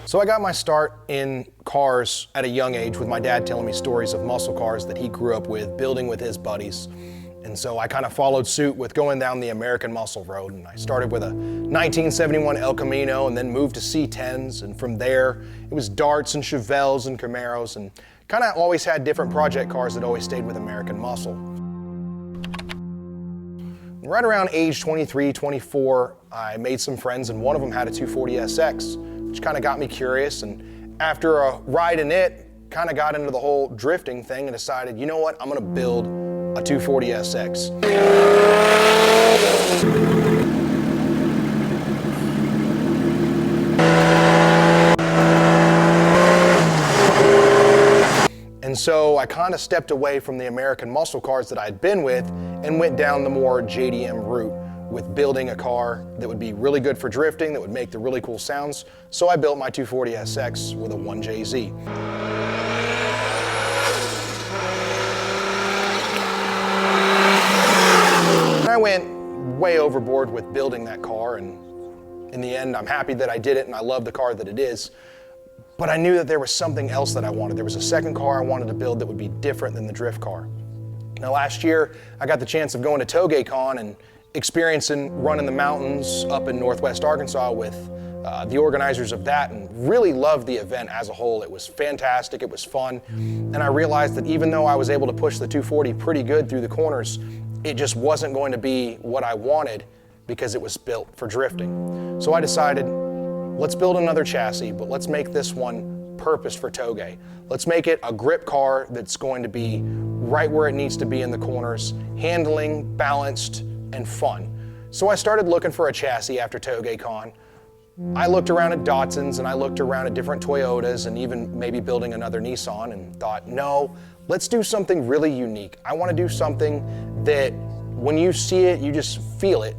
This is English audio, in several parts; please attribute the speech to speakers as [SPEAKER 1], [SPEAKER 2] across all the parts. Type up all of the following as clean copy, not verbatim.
[SPEAKER 1] So I got my start in cars at a young age with my dad telling me stories of muscle cars that he grew up with, building with his buddies. And so I kind of followed suit with going down the American muscle road. And I started with a 1971 El Camino and then moved to C10s. And from there, it was Darts and Chevelles and Camaros, and kind of always had different project cars that always stayed with American muscle. Right around age 23, 24, I made some friends, and one of them had a 240SX, which kind of got me curious. And after a ride in it, kind of got into the whole drifting thing and decided, you know what, I'm gonna build a 240SX. And so I kind of stepped away from the American muscle cars that I'd been with and went down the more JDM route with building a car that would be really good for drifting, that would make the really cool sounds. So I built my 240SX with a 1JZ. And I went way overboard with building that car, and in the end, I'm happy that I did it and I love the car that it is. But I knew that there was something else that I wanted. There was a second car I wanted to build that would be different than the drift car. Now last year, I got the chance of going to Touge Car and experiencing running the mountains up in Northwest Arkansas with the organizers of that, and really loved the event as a whole. It was fantastic, it was fun. And I realized that even though I was able to push the 240 pretty good through the corners, it just wasn't going to be what I wanted because it was built for drifting. So I decided, let's build another chassis, but let's make this one purposed for Touge. Let's make it a grip car that's going to be right where it needs to be in the corners, handling, balanced, and fun. So I started looking for a chassis after Touge Car. I looked around at Datsuns and I looked around at different Toyotas and even maybe building another Nissan, and thought, no, let's do something really unique. I want to do something that when you see it, you just feel it,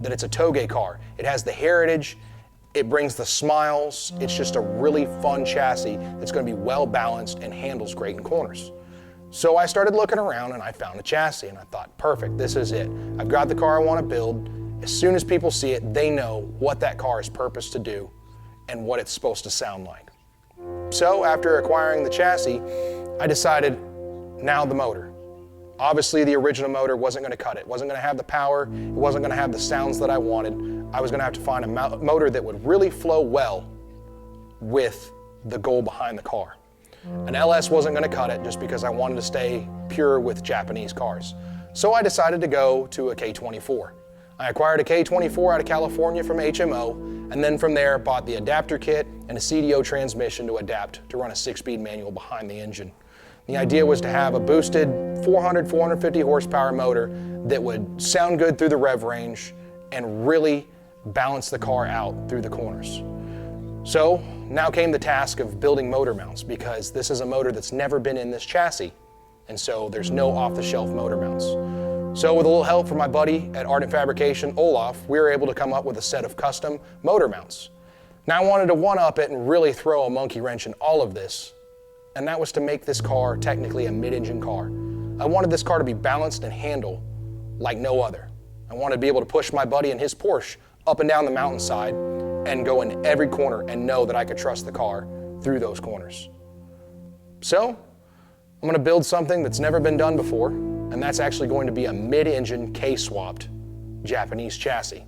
[SPEAKER 1] that it's a Touge car. It has the heritage, it brings the smiles. It's just a really fun chassis that's going to be well balanced and handles great in corners. So I started looking around and I found a chassis and I thought, perfect, this is it. I've got the car I want to build. As soon as people see it, they know what that car is purposed to do and what it's supposed to sound like. So after acquiring the chassis, I decided, now the motor. Obviously the original motor wasn't going to cut it. It wasn't going to have the power. It wasn't going to have the sounds that I wanted. I was going to have to find a motor that would really flow well with the goal behind the car. An LS wasn't going to cut it just because I wanted to stay pure with Japanese cars. So I decided to go to a K24. I acquired a K24 out of California from HMO, and then from there bought the adapter kit and a CDO transmission to adapt to run a 6-speed manual behind the engine. The idea was to have a boosted 400, 450 horsepower motor that would sound good through the rev range and really balance the car out through the corners. So now came the task of building motor mounts, because this is a motor that's never been in this chassis, and so there's no off-the-shelf motor mounts. So with a little help from my buddy at Ardent Fabrication, Olaf, we were able to come up with a set of custom motor mounts. Now I wanted to one-up it and really throw a monkey wrench in all of this, and that was to make this car technically a mid-engine car. I wanted this car to be balanced and handle like no other. I wanted to be able to push my buddy in his Porsche up and down the mountainside and go in every corner and know that I could trust the car through those corners. So I'm going to build something that's never been done before, and that's actually going to be a mid-engine K-swapped Japanese chassis.